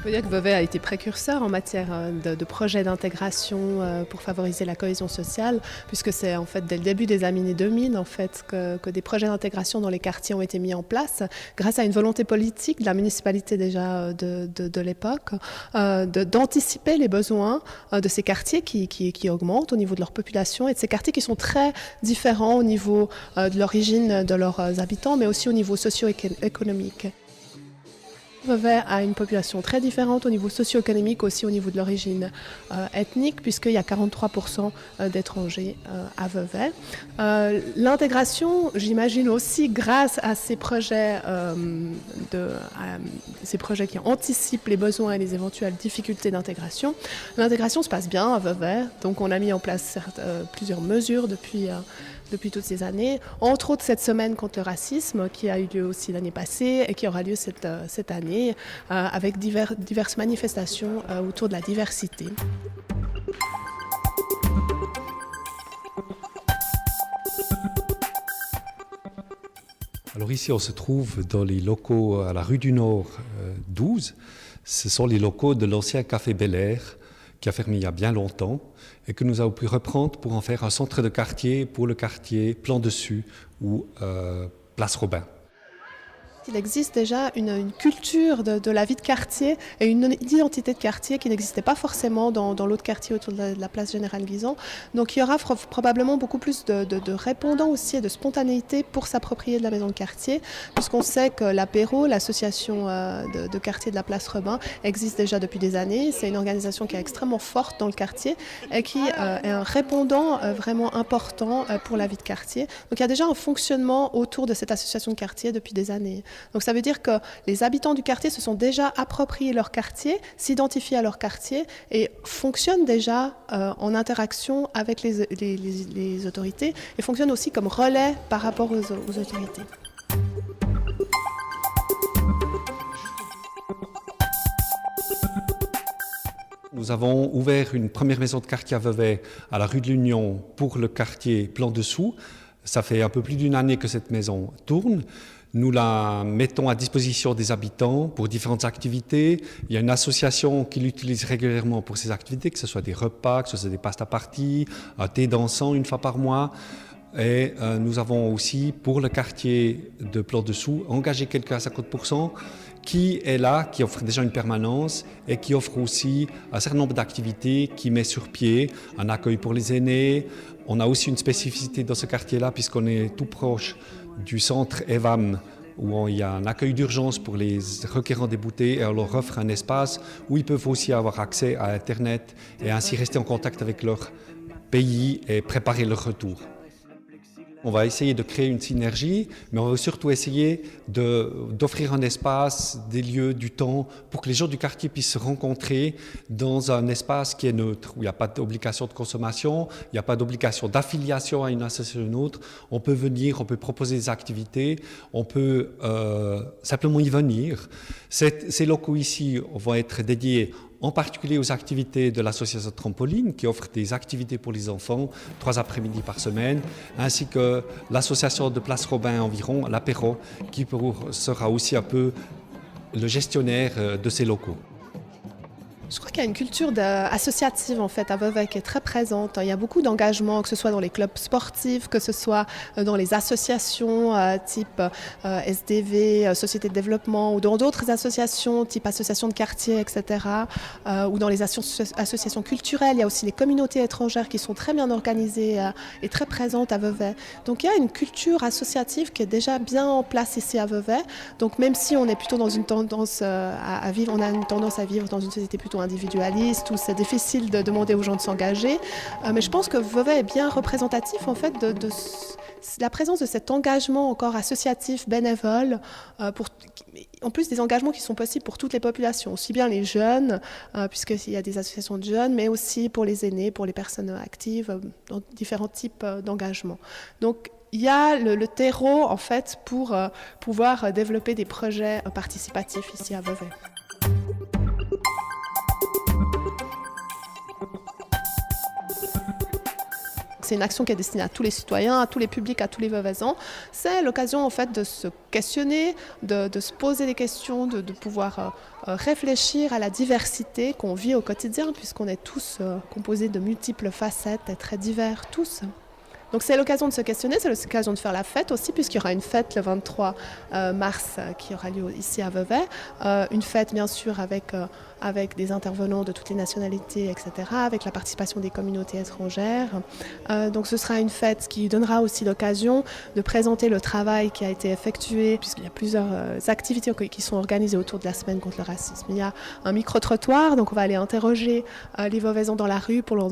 On peut dire que Vevey a été précurseur en matière de projets d'intégration pour favoriser la cohésion sociale, puisque c'est en fait dès le début des années 2000 en fait, que des projets d'intégration dans les quartiers ont été mis en place, grâce à une volonté politique de la municipalité déjà de l'époque, d'anticiper les besoins de ces quartiers qui augmentent au niveau de leur population et de ces quartiers qui sont très différents au niveau de l'origine de leurs habitants, mais aussi au niveau socio-économique. Vevey a une population très différente au niveau socio-économique, aussi au niveau de l'origine ethnique, puisqu'il y a 43% d'étrangers à Vevey. L'intégration, j'imagine aussi grâce à ces projets, ces projets qui anticipent les besoins et les éventuelles difficultés d'intégration. L'intégration se passe bien à Vevey, donc on a mis en place plusieurs mesures depuis toutes ces années, entre autres cette semaine contre le racisme qui a eu lieu aussi l'année passée et qui aura lieu cette année avec diverses manifestations autour de la diversité. Alors ici, on se trouve dans les locaux à la rue du Nord 12. Ce sont les locaux de l'ancien Café Bel Air qui a fermé il y a bien longtemps et que nous avons pu reprendre pour en faire un centre de quartier pour le quartier Plan Dessus ou Place Robin. Il existe déjà une culture de la vie de quartier et une identité de quartier qui n'existait pas forcément dans l'autre quartier autour de la place Général Guison. Donc il y aura probablement beaucoup plus de répondants aussi et de spontanéité pour s'approprier de la maison de quartier, puisqu'on sait que l'apéro, l'association de quartier de la place Robin, existe déjà depuis des années. C'est une organisation qui est extrêmement forte dans le quartier et qui est un répondant vraiment important pour la vie de quartier. Donc il y a déjà un fonctionnement autour de cette association de quartier depuis des années. Donc ça veut dire que les habitants du quartier se sont déjà appropriés leur quartier, s'identifient à leur quartier et fonctionnent déjà en interaction avec les autorités et fonctionnent aussi comme relais par rapport aux autorités. Nous avons ouvert une première maison de quartier à Vevey à la rue de l'Union pour le quartier Plan Dessous. Ça fait un peu plus d'une année que cette maison tourne. Nous la mettons à disposition des habitants pour différentes activités. Il y a une association qui l'utilise régulièrement pour ces activités, que ce soit des repas, que ce soit des pasta parties, un thé dansant une fois par mois. Et nous avons aussi, pour le quartier de Plan Dessous, engagé quelqu'un à 50% qui est là, qui offre déjà une permanence et qui offre aussi un certain nombre d'activités, qui met sur pied un accueil pour les aînés. On a aussi une spécificité dans ce quartier-là puisqu'on est tout proche du centre EVAM où il y a un accueil d'urgence pour les requérants déboutés et on leur offre un espace où ils peuvent aussi avoir accès à Internet et ainsi rester en contact avec leur pays et préparer leur retour. On va essayer de créer une synergie, mais on va surtout essayer d'offrir un espace, des lieux, du temps, pour que les gens du quartier puissent se rencontrer dans un espace qui est neutre, où il n'y a pas d'obligation de consommation, il n'y a pas d'obligation d'affiliation à une association ou une autre. On peut venir, on peut proposer des activités, on peut simplement y venir. Ces locaux ici vont être dédiés en particulier aux activités de l'association Trampoline qui offre des activités pour les enfants 3 après-midi par semaine, ainsi que l'association de Place Robin environ, l'apéro, qui sera aussi un peu le gestionnaire de ces locaux. Je crois qu'il y a une culture associative en fait à Vevey qui est très présente. Il y a beaucoup d'engagement, que ce soit dans les clubs sportifs, que ce soit dans les associations type SDV, Société de développement, ou dans d'autres associations type associations de quartier, etc. Ou dans les associations culturelles. Il y a aussi les communautés étrangères qui sont très bien organisées et très présentes à Vevey. Donc il y a une culture associative qui est déjà bien en place ici à Vevey. Donc même si on est plutôt dans une tendance à vivre, on a une tendance à vivre dans une société plutôt individualiste, où c'est difficile de demander aux gens de s'engager. Mais je pense que Vevey est bien représentatif en fait de la présence de cet engagement encore associatif, bénévole, en plus des engagements qui sont possibles pour toutes les populations, aussi bien les jeunes, puisqu'il y a des associations de jeunes, mais aussi pour les aînés, pour les personnes actives, dans différents types d'engagements. Donc il y a le terreau en fait pour pouvoir développer des projets participatifs ici à Vevey. C'est une action qui est destinée à tous les citoyens, à tous les publics, à tous les veuvaisans. C'est l'occasion en fait de se questionner, de se poser des questions, de pouvoir réfléchir à la diversité qu'on vit au quotidien, puisqu'on est tous composés de multiples facettes et très divers tous. Donc c'est l'occasion de se questionner, c'est l'occasion de faire la fête aussi, puisqu'il y aura une fête le 23 mars qui aura lieu ici à Vevey. Une fête bien sûr avec des intervenants de toutes les nationalités, etc., avec la participation des communautés étrangères. Donc ce sera une fête qui donnera aussi l'occasion de présenter le travail qui a été effectué, puisqu'il y a plusieurs activités qui sont organisées autour de la semaine contre le racisme. Il y a un micro-trottoir, donc on va aller interroger les Veuvaisans dans la rue pour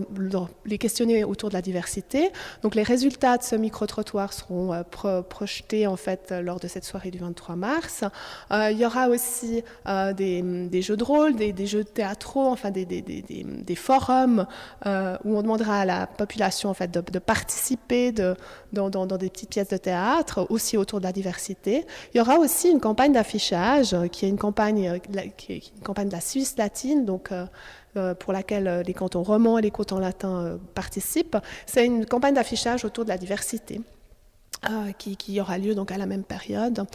les questionner autour de la diversité. Donc les résultats de ce micro-trottoir seront projetés en fait lors de cette soirée du 23 mars. Il y aura aussi des jeux de rôle, des jeux théâtraux, enfin des forums où on demandera à la population en fait de participer dans des petites pièces de théâtre, aussi autour de la diversité. Il y aura aussi une campagne d'affichage qui est une campagne de la Suisse latine, donc pour laquelle les cantons romans et les cantons latins participent. C'est une campagne d'affichage autour de la diversité. Qui aura lieu donc à la même période,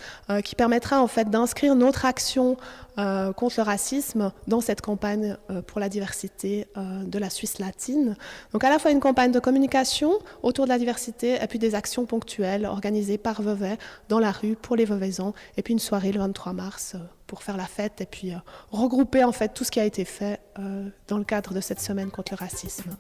qui permettra en fait d'inscrire notre action contre le racisme dans cette campagne pour la diversité de la Suisse latine. Donc à la fois une campagne de communication autour de la diversité et puis des actions ponctuelles organisées par Vevey dans la rue pour les Veuvaisans et puis une soirée le 23 mars pour faire la fête et puis regrouper en fait tout ce qui a été fait dans le cadre de cette semaine contre le racisme.